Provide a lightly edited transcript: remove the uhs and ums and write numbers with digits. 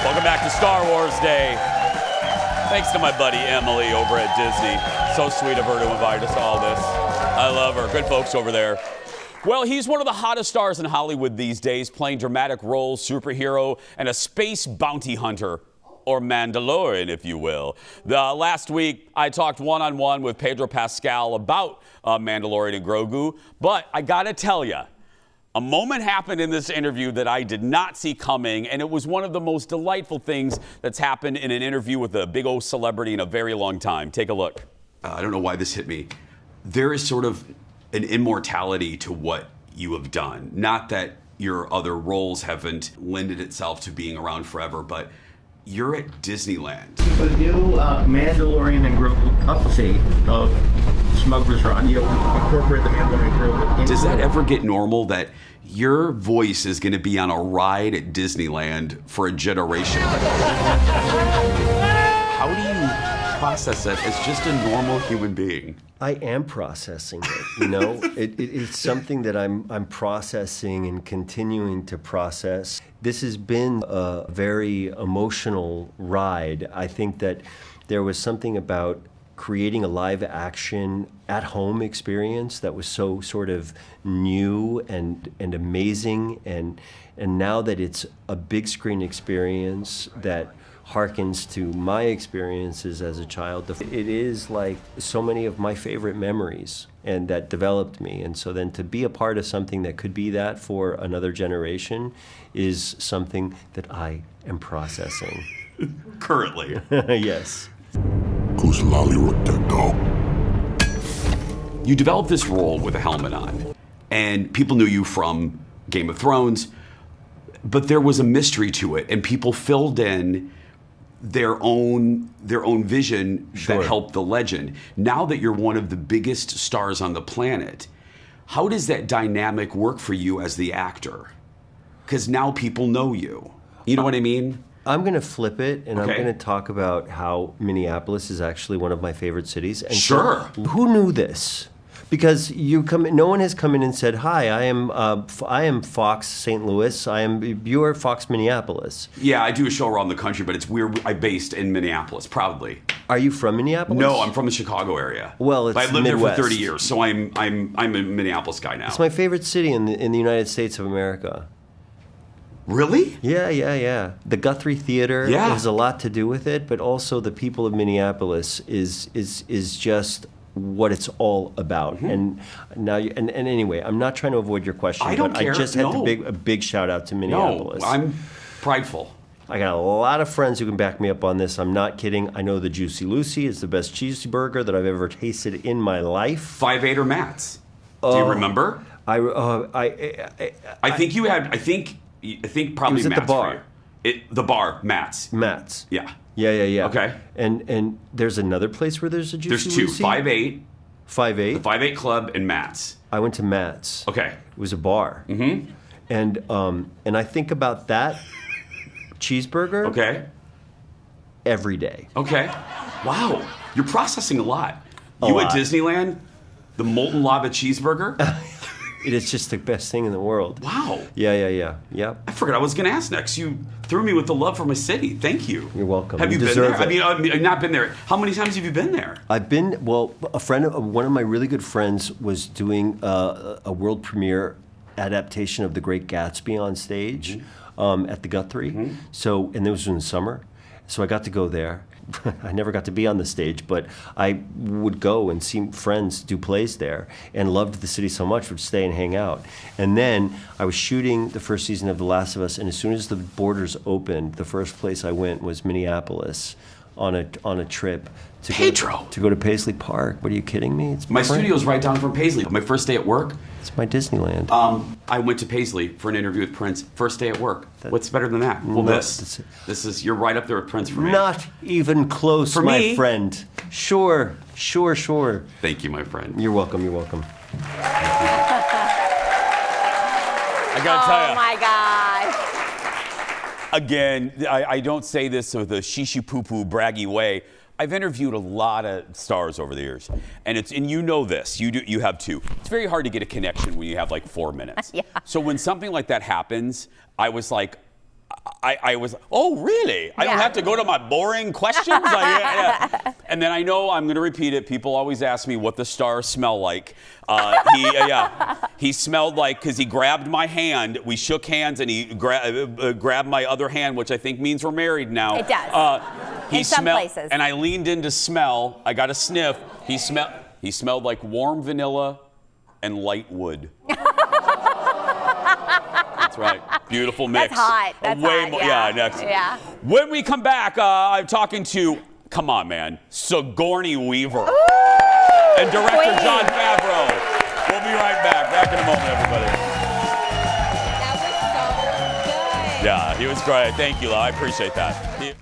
Welcome back to Star Wars Day. Thanks to my buddy Emily over at Disney. So sweet of her to invite us to all this. I love her. Good folks over there. Well, he's one of the hottest stars in Hollywood these days, playing dramatic roles, superhero, and a space bounty hunter, or Mandalorian, if you will. Last week, I talked one-on-one with Pedro Pascal about Mandalorian Grogu, but I gotta tell you, a moment happened in this interview that I did not see coming, and it was one of the most delightful things that's happened in an interview with a big old celebrity in a very long time. Take a look. I don't know why this hit me. There is sort of an immortality to what you have done. Not that your other roles haven't lended itself to being around forever, but you're at Disneyland. The new Mandalorian and Grogu puppy of Smuggler's Run, you incorporate the Mandalorian Grogu. Does that ever get normal that your voice is going to be on a ride at Disneyland for a generation? How do you process that as just a normal human being? I am processing it, you know. It's something that I'm processing and continuing to process. This has been a very emotional ride. I think that there was something about creating a live action at home experience that was so sort of new and amazing, and now that it's a big screen experience that harkens to my experiences as a child. It is like so many of my favorite memories and that developed me. And so then to be a part of something that could be that for another generation is something that I am processing. Currently. Yes. Who's lollywood that dog? You developed this role with a helmet on, and people knew you from Game of Thrones, but there was a mystery to it, and people filled in their own vision that helped the legend. Now that you're one of the biggest stars on the planet, how does that dynamic work for you as the actor? Because now people know you. You know what I mean? I'm going to flip it, and Okay. I'm going to talk about how Minneapolis is actually one of my favorite cities. And Sure. So, who knew this? Because no one has come in and said, "Hi, I am Fox St. Louis. You're Fox Minneapolis." Yeah, I do a show around the country, but it's weird. I based in Minneapolis, proudly. Are you from Minneapolis? No, I'm from the Chicago area. Well, it's but I lived there Midwest. for 30 years, so I'm a Minneapolis guy now. It's my favorite city in the United States of America. Really? Yeah. The Guthrie Theater Yeah. has a lot to do with it, but also the people of Minneapolis is just what it's all about. Mm-hmm. And now, and anyway, I'm not trying to avoid your question, I don't but care. I just had No. a big shout out to Minneapolis. No, I'm prideful. I got a lot of friends who can back me up on this. I'm not kidding. I know the Juicy Lucy is the best cheeseburger that I've ever tasted in my life. 5'8" or Matt's. Do you remember? I think you had. I think probably It was at the Matt's for bar. you. The bar, Matt's. Matt's. Yeah. Yeah. Okay. And there's another place where there's a Juicy There's two. Lucy? 5'8", 5'8". the 5'8" Club, and Matt's. I went to Matt's. Okay. It was a bar. Mm-hmm. And I think about that cheeseburger Okay. every day. Okay. Wow. You're processing a lot. A You lot. at Disneyland, the molten lava cheeseburger. It is just the best thing in the world. Wow. Yeah. I forgot I was going to ask next. You threw me with the love for my city. Thank you. You're welcome. Have you been deserve there? it. I mean, I've not been there. How many times have you been there? I've been, well, one of my really good friends was doing a world premiere adaptation of The Great Gatsby on stage at the Guthrie. So, and this was in the summer. So I got to go there. I never got to be on the stage, but I would go and see friends do plays there and loved the city so much, would stay and hang out. And then I was shooting the first season of The Last of Us, and as soon as the borders opened, the first place I went was Minneapolis on a trip to go to Paisley Park. What are you kidding me? It's My friend. studio's right down from Paisley. My first day at work, It's my Disneyland. I went to Paisley for an interview with Prince. First day at work. What's better than that? Well, No, this is you're right up there with Prince for me. Not even close, For my me. friend. Sure. Thank you, my friend. You're welcome. I gotta tell you. Oh my gosh. Again, I don't say this with a shishi-poo-poo braggy way. I've interviewed a lot of stars over the years, and you know this. You have too. It's very hard to get a connection when you have like 4 minutes. Yeah. So when something like that happens, I was like, I was, oh, really? I don't Yeah. have to go to my boring questions? Yeah. And then I know I'm going to repeat it. People always ask me what the stars smell like. He smelled like, because he grabbed my hand. We shook hands, and he grabbed my other hand, which I think means we're married now. It does. He In some smelled, places. and I leaned in to smell. I got a sniff. He smelled like warm vanilla and light wood. That's right. Beautiful mix. That's hot. That's Way hot. more. Yeah. Next. Yeah. When we come back, I'm talking to, come on, man, Sigourney Weaver and director Queen. Jon Favreau. We'll be right back. Back in a moment, everybody. That was so good. Yeah, he was great. Thank you, Lau. I appreciate that.